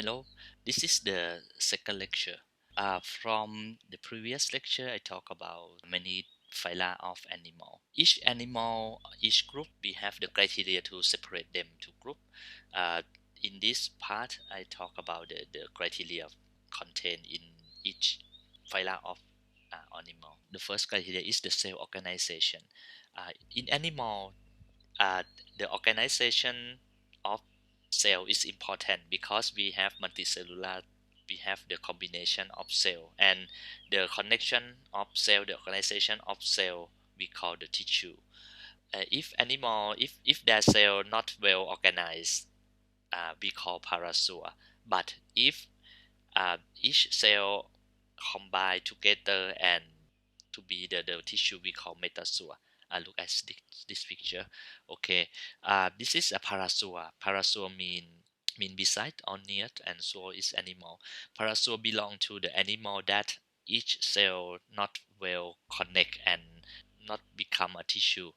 Hello, this is the second lecture. From the previous lecture, I talked about many phyla of animal. Each animal, each group, we have the criteria to separate them to group. Uh, in this part, I talk about the criteria contained in each phyla of animal. The first criteria is the cell organization. In animal, uh, the organization of cell is important because we have multicellular, we have the combination of cell, and the connection of cell, the organization of cell, we call the tissue. If animal, if their cell not well organized, we call parasua. But if each cell combine together and to be the tissue, we call metasura. Look at this picture. Okay, this is a parasua. Parasua mean beside or near, and so is animal. Parasua belong to the animal that each cell not well connect and not become a tissue,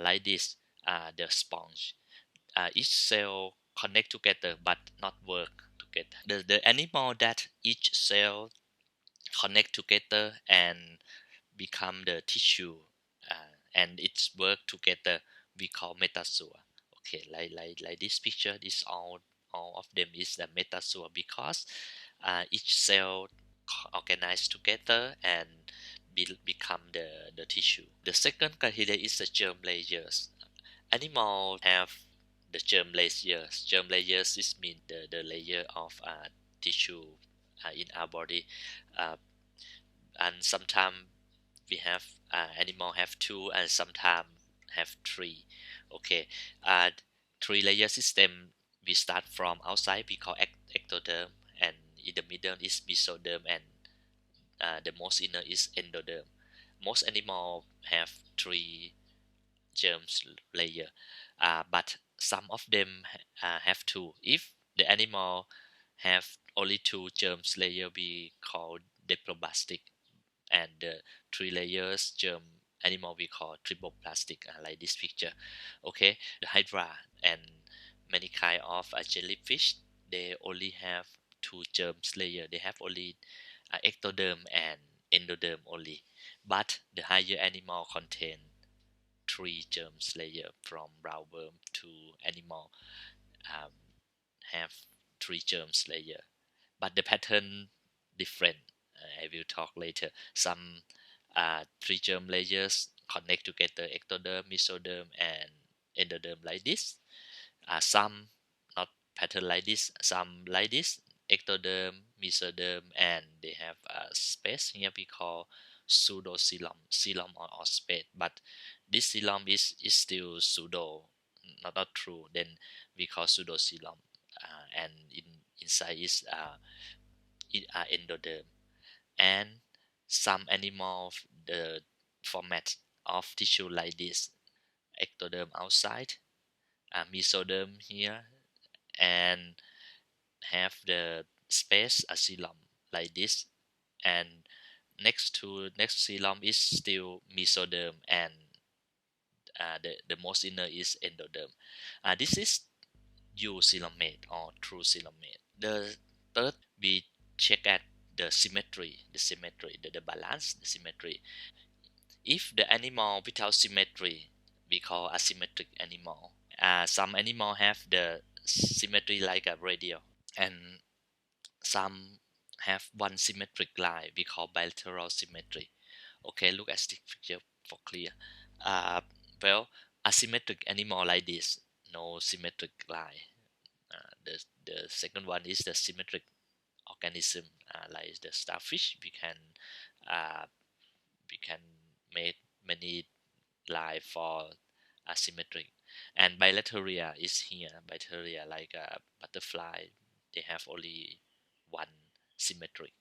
like this, the sponge. Each cell connect together but not work together. The animal that each cell connect together and become the tissue, and it's work together, we call metasura. Okay, like this picture, this all of them is the metasura because each cell organize together and become the tissue. The second criteria is the germ layers. Animals have the germ layers. Germ layers is mean the layer of tissue in our body, uh, and sometimes we have animal have two and sometimes have three. Okay, uh, three layer system. We start from outside, we call ectoderm, and in the middle is mesoderm, and the most inner is endoderm. Most animal have three germs layer, but some of them have two. If the animal have only two germs layer, we call diploblastic, and the three layers germ animal we call triploblastic, like this picture. Okay, the hydra and many kind of jellyfish, they only have two germs layer. They have only ectoderm and endoderm only, but the higher animal contain three germs layer. From roundworm to animal um, have three germs layer, but the pattern different. I will talk later. Some three germ layers connect together: ectoderm, mesoderm, and endoderm, like this. Some not pattern like this, some like this: ectoderm, mesoderm, and they have a space here we call pseudocoelom, coelom or space. But this coelom is still pseudo, not true. Then we call pseudocoelom, and inside is endoderm. And some animal, the format of tissue like this: ectoderm outside, mesoderm here, and have the space asylum like this. And next coelom is still mesoderm, and the most inner is endoderm. This is eucoelomate or true coelomate. The third, we check at the balance, the symmetry. If the animal without symmetry, we call asymmetric animal. Some animal have the symmetry like a radial, and some have one symmetric line, we call bilateral symmetry. Okay, look at this picture for clear. Uh, well, asymmetric animal like this, no symmetric line. The second one is the symmetric organism, like the starfish. Uh, we can make many line for asymmetric. And bilateral is here. Bilateral like a butterfly, they have only one symmetric.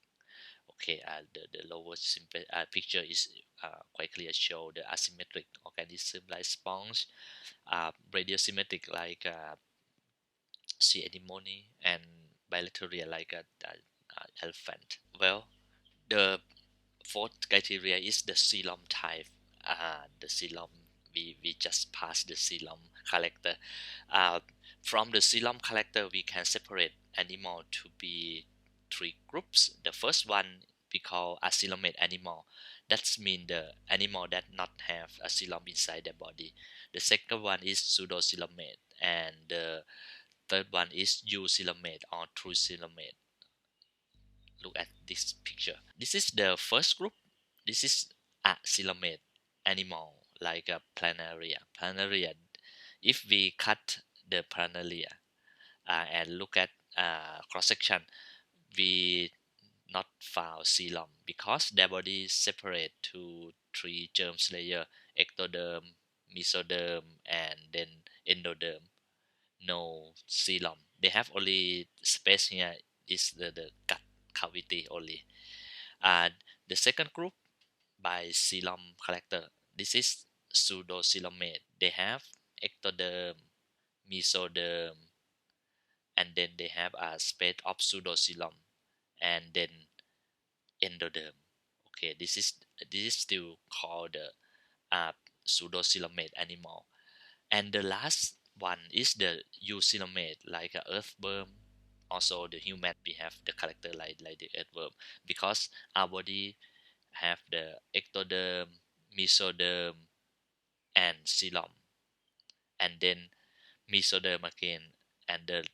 Okay, the lower picture is quite clear, show the asymmetric organism like sponge, radial symmetric like sea anemone, and bilateral like a elephant. Well, the fourth criteria is the coelom type. The coelom, we just passed the coelom character. Uh, from the coelom character, we can separate animal to be three groups. The first one we call a coelomate animal. That's mean the animal that not have a coelom inside their body. The second one is pseudocoelomate, and the third one is eucoelomate or true coelomate. Look at this picture. This is the first group. This is a coelomate animal like a planaria. Planaria. If we cut the planaria and look at cross section, we not found coelom because their body is separate to three germs layer: ectoderm, mesoderm, and then endoderm. No coelom. They have only space here is the gut cavity only. And the second group by coelom character. This is pseudocoelomate. They have ectoderm, mesoderm, and then they have a space of pseudocoelom, and then endoderm. Okay, this is still called the uh, pseudocoelomate animal. And the last one is the eucoelomate, like a earthworm. Also, the human we have the character like the earthworm because our body have the ectoderm, mesoderm, and coelom, and then mesoderm again, and the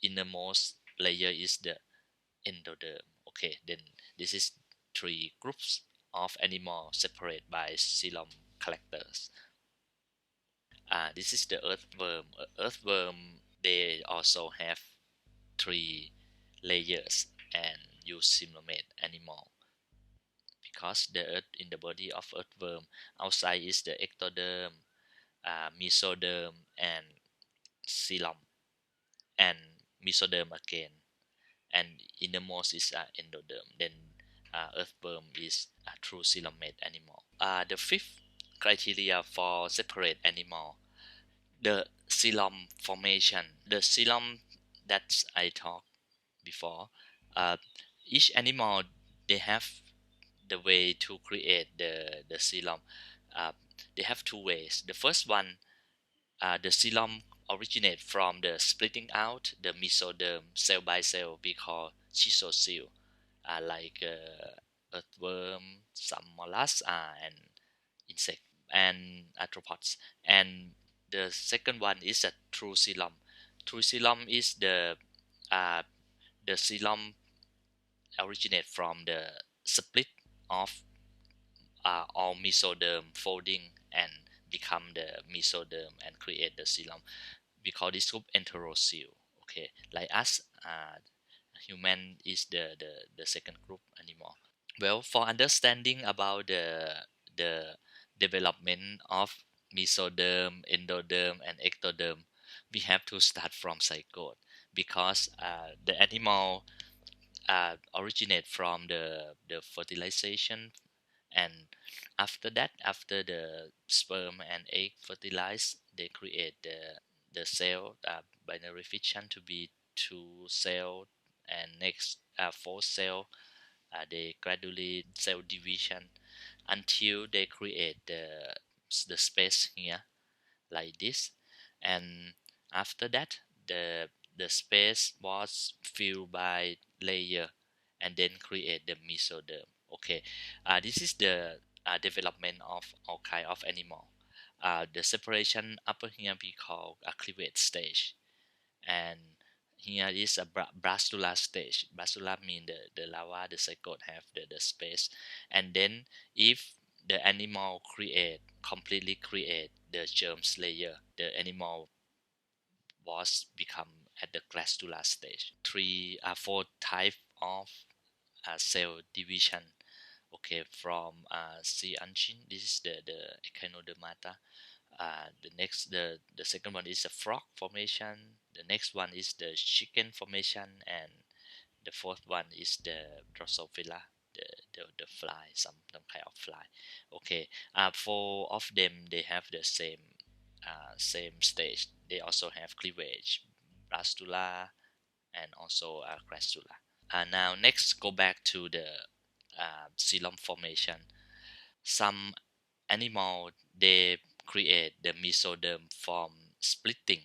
innermost layer is the endoderm. Okay, then this is three groups of animal separated by coelom characters. This is the earthworm. Earthworm they also have three layers and eucoelomate animal because the earth in the body of earthworm outside is the ectoderm, mesoderm, and coelom, and mesoderm again, and innermost is endoderm. Then earthworm is a true coelomate animal. The fifth criteria for separate animal, the coelom formation. The coelom that I talked before. Uh, each animal they have the way to create the coelom. Uh, they have two ways. The first one, the coelom originate from the splitting out the mesoderm cell by cell we call chisocele, like earthworm, some mollusks, and insect and arthropods. And the second one is a true coelom. True coelom is uh, the coelom originate from the split of all mesoderm folding and become the mesoderm and create the coelom. We call this group enterocele. Okay, like us, human is the second group animal. Well, for understanding about the development of mesoderm, endoderm, and ectoderm, we have to start from zygote because the animal originate from the fertilization, and after that, after the sperm and egg fertilize, they create the cell binary fission to be two cell, and next four cell, they gradually cell division until they create the space here like this, and after that the space was filled by layer and then create the mesoderm. Okay, this is the development of all kind of animal. The separation upper here we call a cleavage stage, and here is a blastula stage. Blastula mean the lava, the zygote have the space, and then if the animal completely create the germs layer, the animal was become at the blastula stage. Four type of cell division. Okay, from sea urchin, this is the echinodermata. The second one is the frog formation. The next one is the chicken formation, and the fourth one is the Drosophila, the fly, some kind of fly. Okay, four of them they have the same stage. They also have cleavage, blastula, and also crastula. Now next, go back to the coelom formation. Some animal they create the mesoderm from splitting,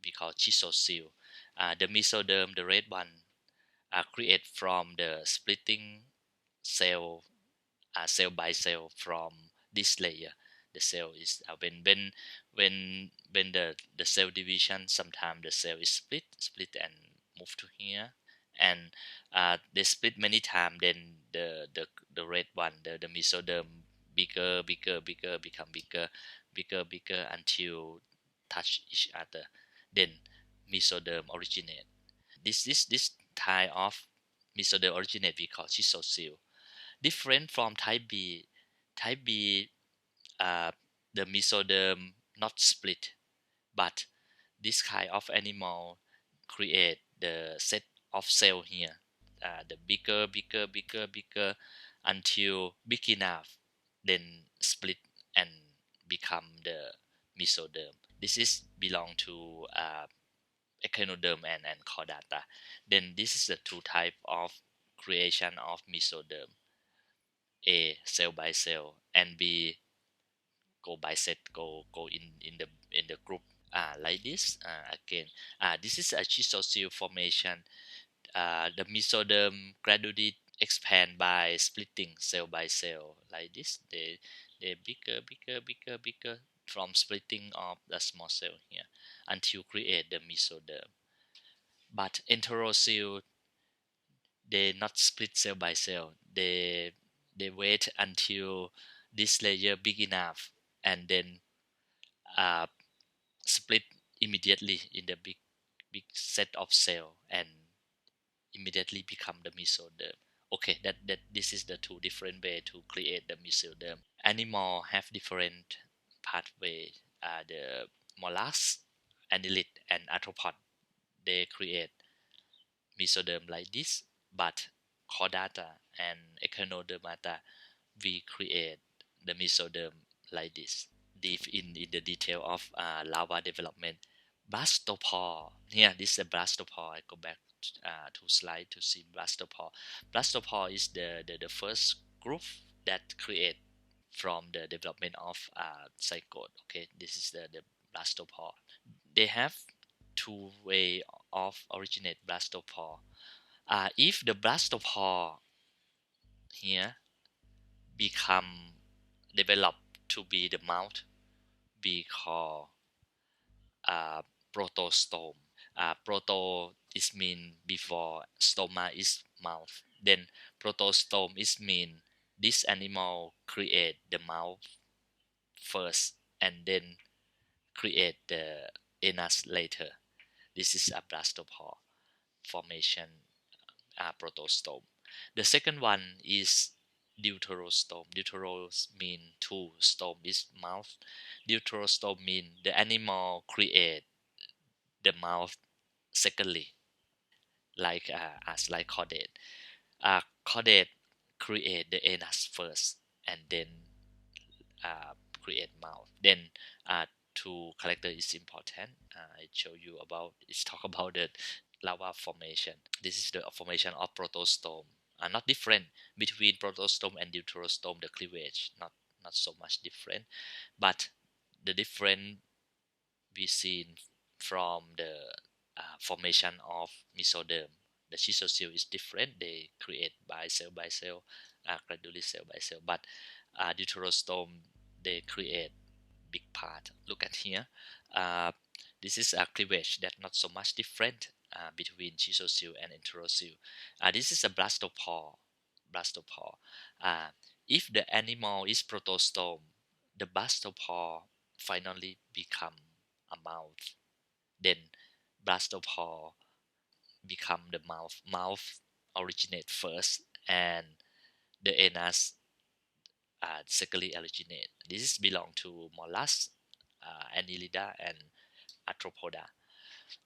we call chisocele. The mesoderm, the red one, create from the splitting cell, cell by cell from this layer. The cell is when the cell division, sometimes the cell is split and move to here, and they split many times. Then the red one, the mesoderm, bigger become bigger until touch each other. Then mesoderm originate. This type of mesoderm originate we call schistosyle. Different from type B. Type B, uh, the mesoderm not split, but this kind of animal create the set of cell here, the bigger until big enough, then split and become the mesoderm. This is belong to echinoderm and chordata. Then this is the two type of creation of mesoderm: A, cell by cell, and B, go by set, go in the group, like this. Again, this is a schistosyle formation. The mesoderm gradually expand by splitting cell by cell, like this. They bigger from splitting of the small cell here until create the mesoderm. But enterocyte, they not split cell by cell. They wait until this layer big enough, and then uh, split immediately in the big set of cell, and immediately become the mesoderm. Okay, that this is the two different way to create the mesoderm. Animal have different pathway. The mollusk, annelid, and arthropod, they create mesoderm like this, but chordata and echinodermata, we create the mesoderm like this. Deep in the detail of lava development. Blastopor. Here, this is a blastopor. I go back to slide to see blastopor. Blastopor is the first group that create from the development of zygote. Okay, this is the blastopor. They have two way of originate blastopor. If the blastopor here become develop to be the mouth, we call protostome. Proto is mean before, stoma is mouth. Then protostome is mean this animal create the mouth first and then create the anus later. This is a blastopore formation, protostome. The second one is deuterostome. Deuteros mean two, stome is mouth. Deuterostome mean the animal create the mouth secondly, like as like chordate. Chordate create the anus first and then create mouth. Then two character is important. I show you about, it's talk about the lava formation. This is the formation of protostome. Not different between protostome and deuterostome, the cleavage not so much different, but the different we seen from the formation of mesoderm. The schistosyle is different. They create by cell, gradually cell by cell. But deuterostome, they create big part. Look at here. Uh, this is a cleavage that not so much different between schistosyle and enterocyle. This is a blastopore. Blastopore. Uh, if the animal is protostome, the blastopore finally become a mouth. Then blastopore become the mouth. Mouth originate first, and the anus secondly originate. This is belong to mollusks, annelida, and arthropoda.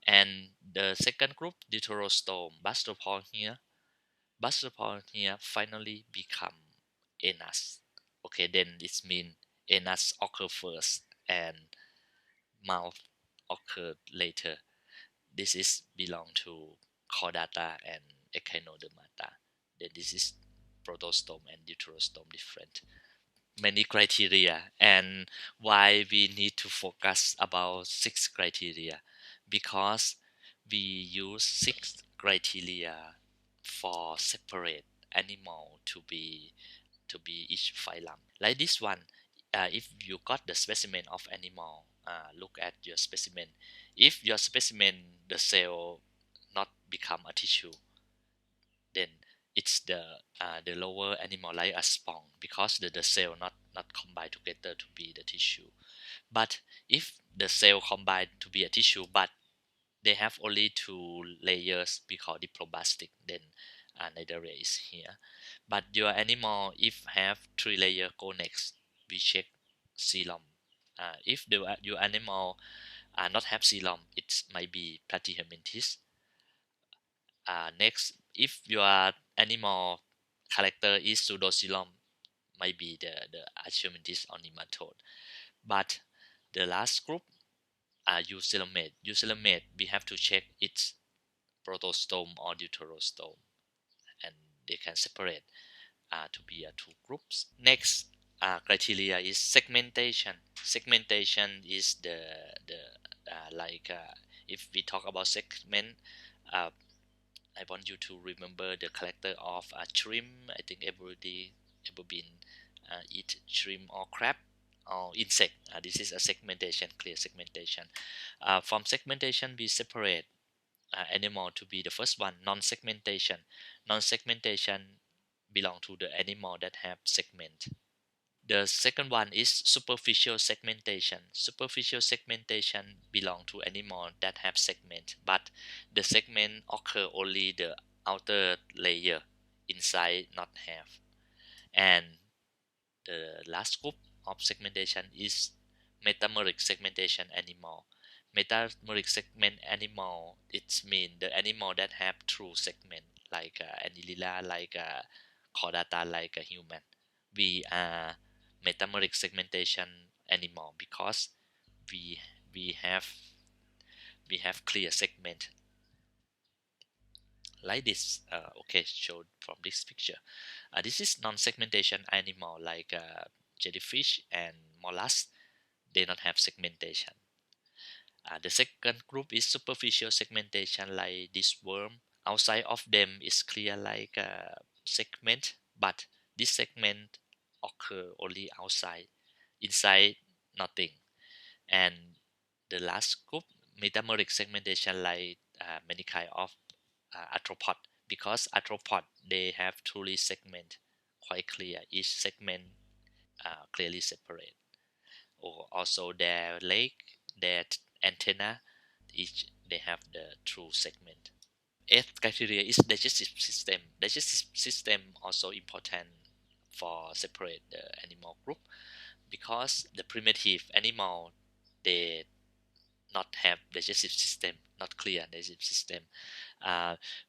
And the second group, deuterostome, blastopore here finally become anus. Okay, then it means anus occur first and mouth occur later. This is belong to chordata and echinodermata. Then this is protostome and deuterostome different. Many criteria, and why we need to focus about 6 criteria, because we use 6 criteria for separate animal to be each phylum. Like this one, if you got the specimen of animal, look at your specimen. If your specimen the cell not become a tissue, then it's the lower animal like a sponge because the cell not combined together to be the tissue. But if the cell combined to be a tissue, but they have only 2 layers, we call diploblastic, then neither is here. But your animal, if have 3 layer, go next. We check coelom. If your animal not have coelom, it might be platyhelminthes. Next, if your animal character is pseudocoelom, might be the Acheumintis or nematode. But the last group are eucoelomate. Eucoelomate, we have to check its protostome or deuterostome, and they can separate to be 2 groups. Next criteria is segmentation. Segmentation is the if we talk about segment, uh, I want you to remember the character of a shrimp. I think everybody ever been eat shrimp or crab or insect. This is a segmentation, clear segmentation. From segmentation, we separate animal to be the first one, non-segmentation. Non-segmentation belong to the animal that have segment. The second one is superficial segmentation. Superficial segmentation belong to animal that have segment, but the segment occur only the outer layer, inside not have. And the last group of segmentation is metameric segmentation animal. Metameric segment animal, it means the animal that have true segment, like Anilila, like Chordata, like a human. We are metameric segmentation animal because we we have we have clear segment like this. Okay, shown from this picture. This is non-segmentation animal like jellyfish and mollusk. They don't have segmentation. The second group is superficial segmentation like this worm. Outside of them is clear like a segment, but this segment occur only outside. Inside, nothing. And the last group, metameric segmentation like many kind of arthropod, because arthropod they have truly segment quite clear. Each segment clearly separate. Or also their leg, their antenna, each they have the true segment. Eighth criteria is digestive system. Digestive system also important for separate the animal group because the primitive animal they not have digestive system, not clear digestive system.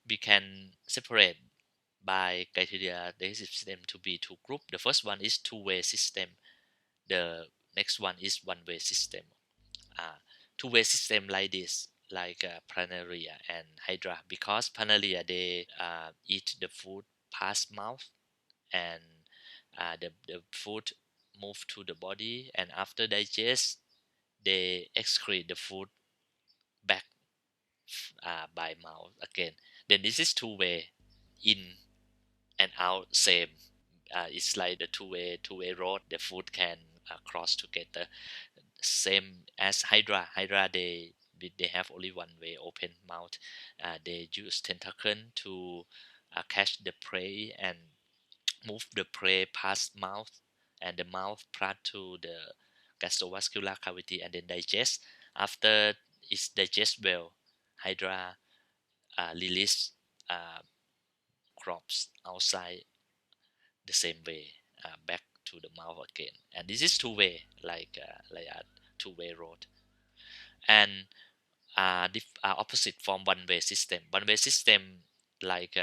We can separate by criteria digestive system to be 2 groups. The first one is two-way system. The next one is one-way system. uh, Two-way system like this, like planaria and hydra, because planaria they eat the food past mouth, and the food move to the body, and after digest they excrete the food back by mouth again. Then this is two-way, in and out same. It's like the two-way road, the food can cross together, same as hydra. Hydra they have only one way, open mouth. They use tentacle to catch the prey and move the prey past mouth, and the mouth pass to the gastrovascular cavity and then digest. After it's digest well, hydra release uh, crops outside the same way, back to the mouth again. And this is two-way, like a two-way road. And opposite from one-way system. One-way system like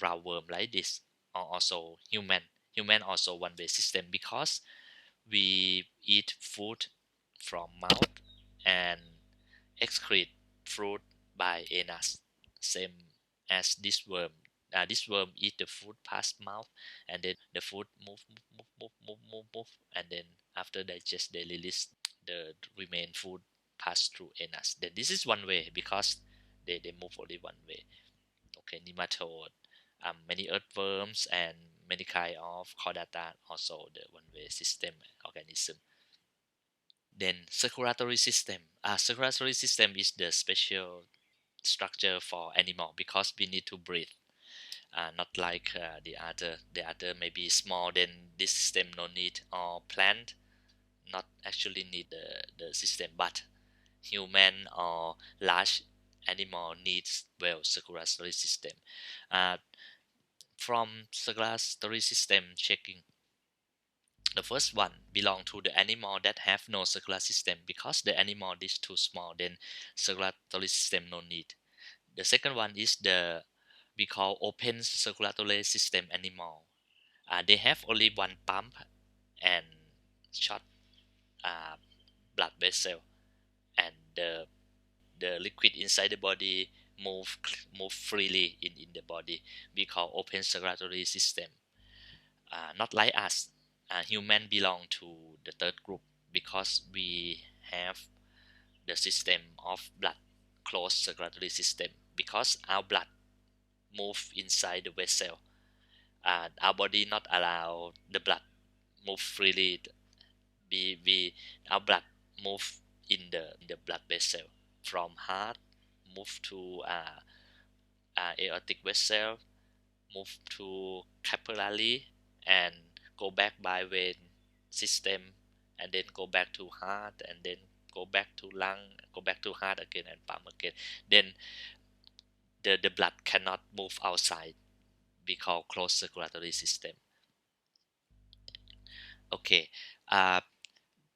roundworm like this, or also human also one-way system, because we eat food from mouth and excrete fruit by anus, same as this worm. This worm eat the food past mouth, and then the food move, and then after digest they release the remain food pass through anus. Then this is one way because they move only one way. Okay, nematode, many earthworms and many kind of chordata, also the one way system organism. Then circulatory system. Circulatory system is the special structure for animal because we need to breathe. Not like the other maybe small, then this system no need, or plant not actually need the system, but human or large animal needs well circulatory system. uh, from circulatory system checking, the first one belong to the animal that have no circular system because the animal is too small, then circulatory system no need. The second one is the we call open circulatory system animal. They have only one pump and short uh, blood vessel, and the liquid inside the body move freely in the body. We call open circulatory system. Not like us. Human belong to the third group because we have the system of blood closed circulatory system because our blood move inside the vessel. Our body not allow the blood move freely. We our blood move in the blood vessel from heart, move to aortic vessel, move to capillary, and go back by vein system, and then go back to heart, and then go back to lung, go back to heart again, and pump again. Then the blood cannot move outside. We call closed circulatory system. Okay, uh,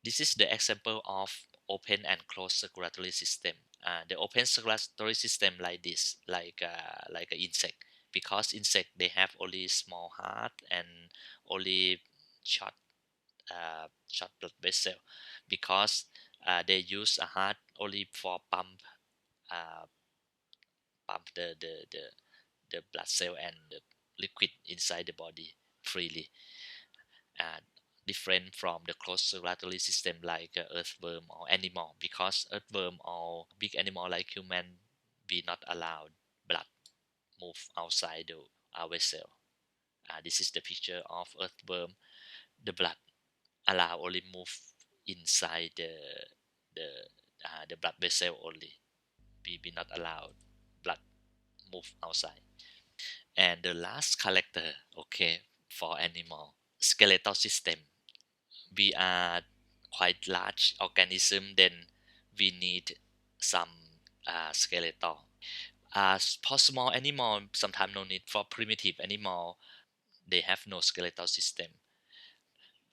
this is the example of open and closed circulatory system. The open circulatory system like this, like an insect, because insect they have only small heart and only short short blood vessel, because they use a heart only for uh, pump the blood cell and the liquid inside the body freely. uh, Different from the closed circulatory system like earthworm or animal, because earthworm or big animal like human, we not allowed blood move outside our vessel. This is the picture of earthworm. The blood allow only move inside the the blood vessel only. We not allowed blood move outside. And the last character, okay, for animal, skeletal system. We are quite large organism, then we need some skeletal. For small animal, sometimes no need. For primitive animal, they have no skeletal system.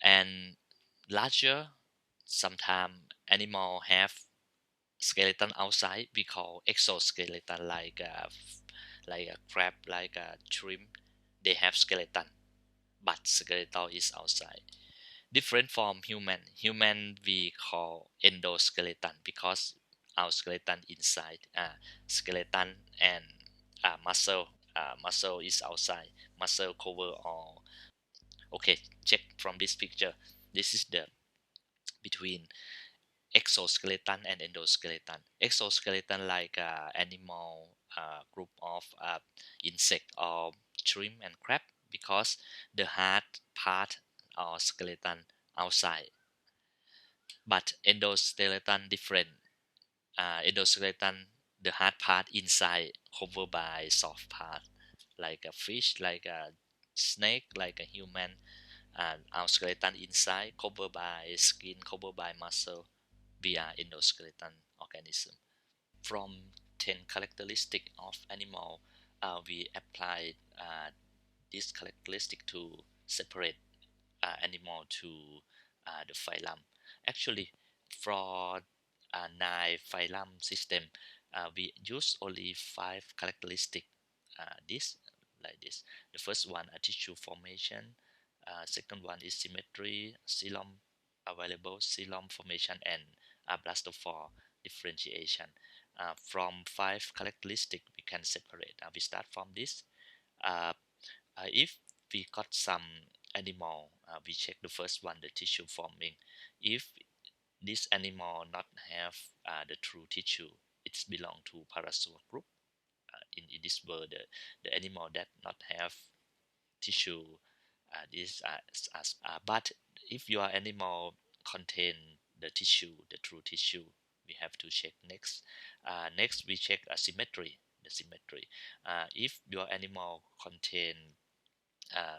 And larger, sometimes animal have skeleton outside. We call exoskeleton, like a crab, like a shrimp. They have skeleton, but skeletal is outside. Different from human. Human we call endoskeleton because our skeleton inside. Skeleton and muscle. Muscle is outside. Muscle cover all. Okay, check from this picture. This is the between exoskeleton and endoskeleton. Exoskeleton like animal group of insect or shrimp and crab, because the hard part or skeleton outside. But endoskeleton different. Endoskeleton, the hard part inside covered by soft part, like a fish, like a snake, like a human. And our skeleton inside covered by skin, covered by muscle. We are endoskeleton organism. From 10 characteristic of animal, we applied this characteristic to separate animal to the phylum. Actually, for 9 phylum system, we use only 5 characteristic. This like this. The first one, a tissue formation. Second one is symmetry, coelom available, coelom formation, and blastopor differentiation. From 5 characteristic, we can separate. We start from this. Uh, if we got some animal, we check the first one, the tissue forming. If this animal not have the true tissue. It's belong to Parasura group. In this world, the animal that not have tissue, this but if your animal contain the tissue, the true tissue, we have to check next. Next we check symmetry, the symmetry. If your animal contain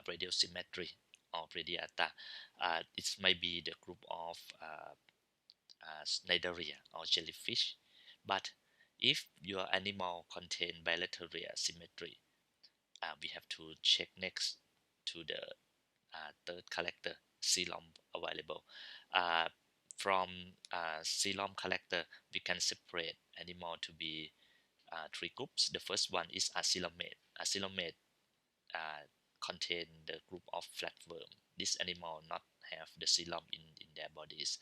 radial symmetry or radiata, it might be the group of Cnidaria or jellyfish. But if your animal contain bilateral symmetry, we have to check next to the third character coelom available. Uh, from coelom character, we can separate animal to be three groups. The first one is acyllomate. Acyllomate contain the group of flatworm. This animal not have the coelom in their bodies.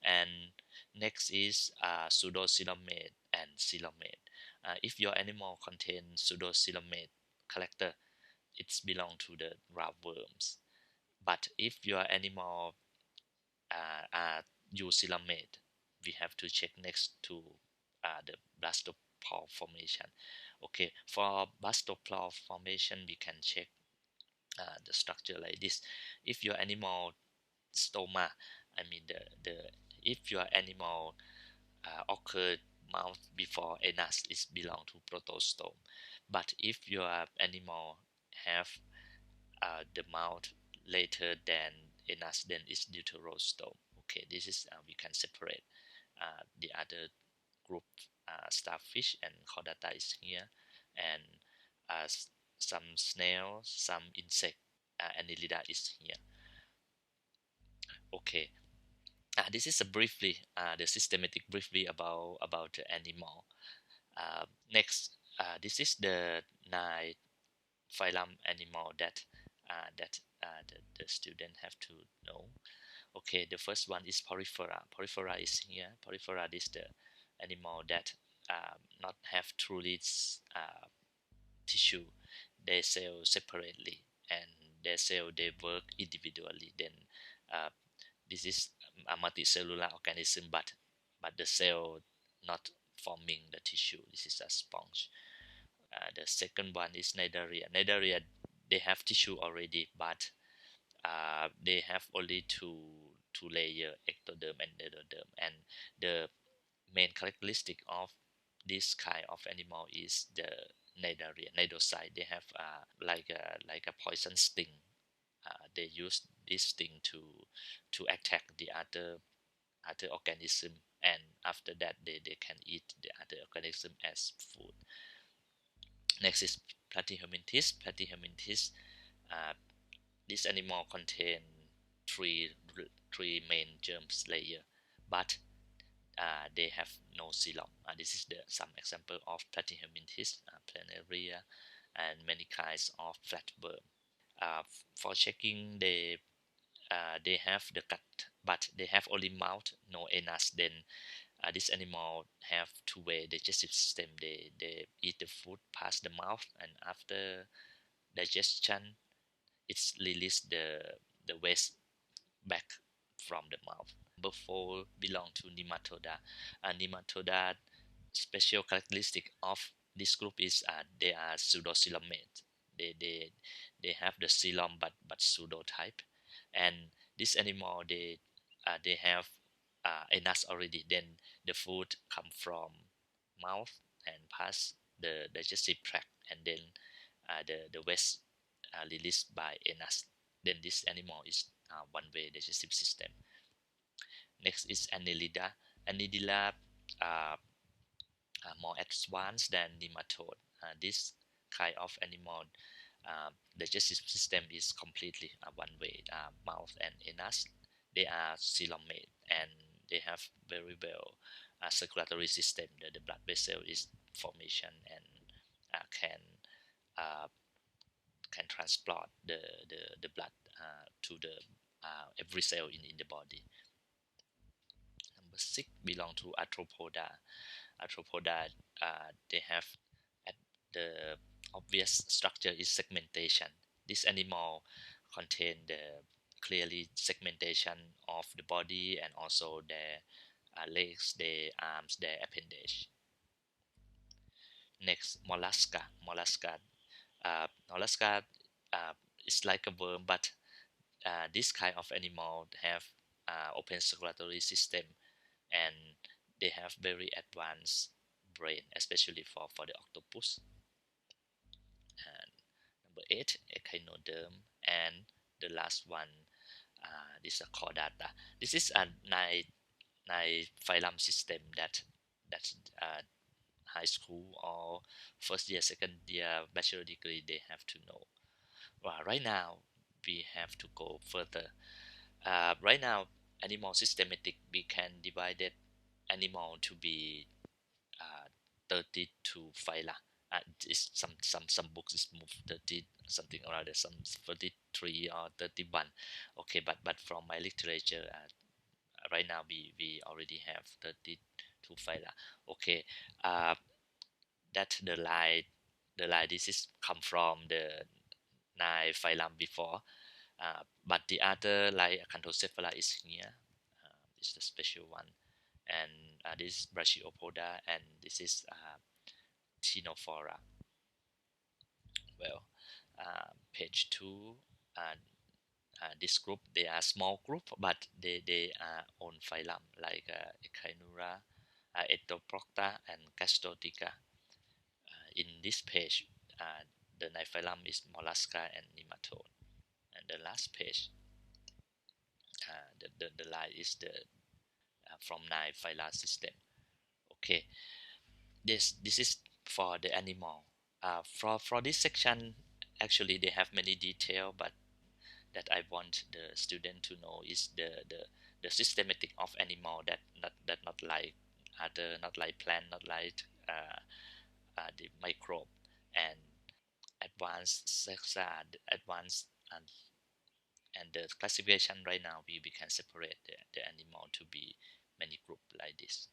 And next is pseudocoelomate and coelomate. If your animal contain pseudocoelomate character, it's belong to the roundworms. But if your animal are eucoelomate, we have to check next to the blastopor formation. Okay, for blastopor formation, we can check the structure like this. If your animal stoma, I mean the if your animal occurred mouth before anus, it belong to protostome. But if your animal have the mouth later than anus, then it's deuterostome. Okay, this is we can separate the other group. Starfish and chordata is here, and some snail, some insect, annelida is here. Okay, this is a briefly the systematic briefly about the animal. Next, this is the 9 phylum animal that the student have to know. Okay, the first one is Porifera. Porifera is here. Porifera is the animal that not have truly tissue. They cell separately, and their cell they work individually. Then uh, this is a multicellular organism, but the cell not forming the tissue. This is a sponge. The second one is Cnidaria. Cnidaria, they have tissue already, but they have only two layer, ectoderm and endoderm. And the main characteristic of this kind of animal is the Cnidaria, cnidocyte. They have like a poison sting. They use this sting to attack the other organism, and after that they can eat the other organism as food. Next is Platyhelminthes. Platyhelminthes, uh, this animal contain three three main germs layer, but they have no coelom. This is some example of Platyhelminthes, planaria, and many kinds of flatworm. For checking, they have the gut, but they have only mouth, no anus. Then this animal have two-way digestive system. They eat the food past the mouth, and after digestion, it's release the waste back from the mouth. Number 4 belong to nematoda. Nematoda special characteristic of this group is they are pseudocoelomate. They have the coelom but pseudo type, and this animal they have anus already. Then the food come from mouth and pass the digestive tract, and then the waste released by anus. Then this animal is one-way digestive system. Next is Annelida. Annelida uh, more advanced than nematode. This kind of animal digestive system is completely one way, mouth and anus. They are coelomate, and they have very well circulatory system. The blood vessel is formation, and uh, can transport the blood to the every cell in the body. Number 6 belong to arthropoda. Arthropoda, they have at the obvious structure is segmentation. This animal contain the clearly segmentation of the body and also their legs, their arms, their appendage. Next, mollusca uh, is like a worm, but this kind of animal have open circulatory system, and they have very advanced brain, especially for the octopus. And number 8, echinoderm, and the last one, this is a chordata. This is a nine phylum system that high school or first year, second year bachelor degree they have to know. Well, right now we have to go further. Right now, animal systematic, we can divide it animal to be 32 phyla. It's some books is moved 30 something or other, some 33 or 31. Okay, but from my literature, right now we already have 32 phyla. Okay, uh, that the line this is come from the 9 phylum before, but the other like Acanthocephala is here. It's the special one, and this is Brachiopoda, and this is Ctenophora. Well, page 2, uh, this group, they are small group, but they are own phylum like Echinura, Etoprocta, and Gastrodica. In this page, the phylum is mollusca and nematode. And the last page, the line is the from 9 phyla system. Okay, this is for the animal. For this section, actually they have many detail, but that I want the student to know is the systematic of animal, that not like other, not like plant, not like the microbe, and advanced sex, advanced, and the classification right now we can separate the animal to be many group like this.